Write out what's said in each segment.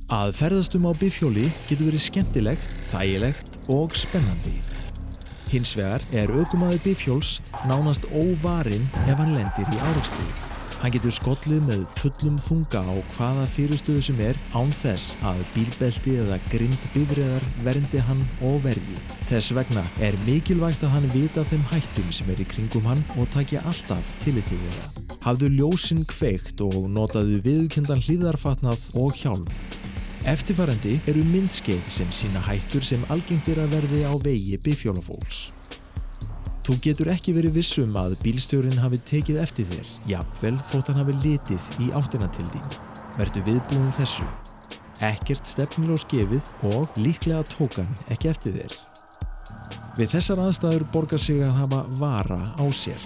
Að ferðast á bifhjóli getur verið skemmtilegt, þægilegt og spennandi. Hins vegar ökumaður bifhjóls nánast óvarinn ef hann lendir í árekstri. Hann getur skollið með fullum þunga á hvaða fyrirstöðu sem án þess að bílbelti eða grind bifreiðar verndi hann og verji. Þess vegna mikilvægt að hann vita af þeim hættum sem í kringum hann og taki alltaf tillit til þeirra. Hafðu ljósin kveikt og notaðu viðurkenndan hlífðarfatnað og hjálm. Eftirfarandi myndskeið sem sýna hættur sem algengt að verði á vegi bifhjólafólks. Þú getur ekki verið viss að bílstjórinn hafi tekið eftir þér, jafnvel þótt hann hafi litið í áttina til þín. Vertu viðbúinn þessu. Ekkert stefnuljós gefið og líklega tók hann ekki eftir þér. Við þessar aðstæður borgar sig að hafa vara á sér.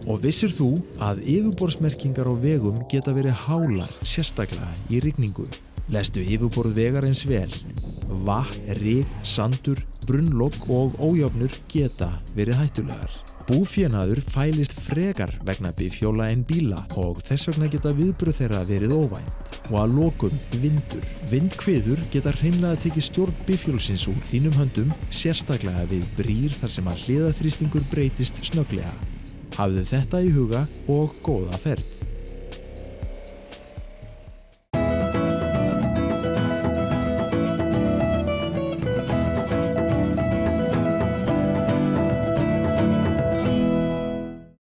Og vissir þú að yfirborðsmerkingar á vegum geta verið hálar, sérstaklega í rigningu? Lestu yfirborð vegarins vel. Vatn, ryk, sandur, brunnlok og ójöfnur geta verið hættulegar. Búfénaður fælist frekar vegna bifhjóla en bíla og þess vegna geta viðbrögð þeirra verið óvænt. Og að lokum vindur. Vindhviður geta hreinlega tekið stjórn bifhjólsins úr þínum höndum, sérstaklega við brýr þar sem að hliðaþrýstingur breytist snögglega. Hafðu þetta í huga og góða ferð.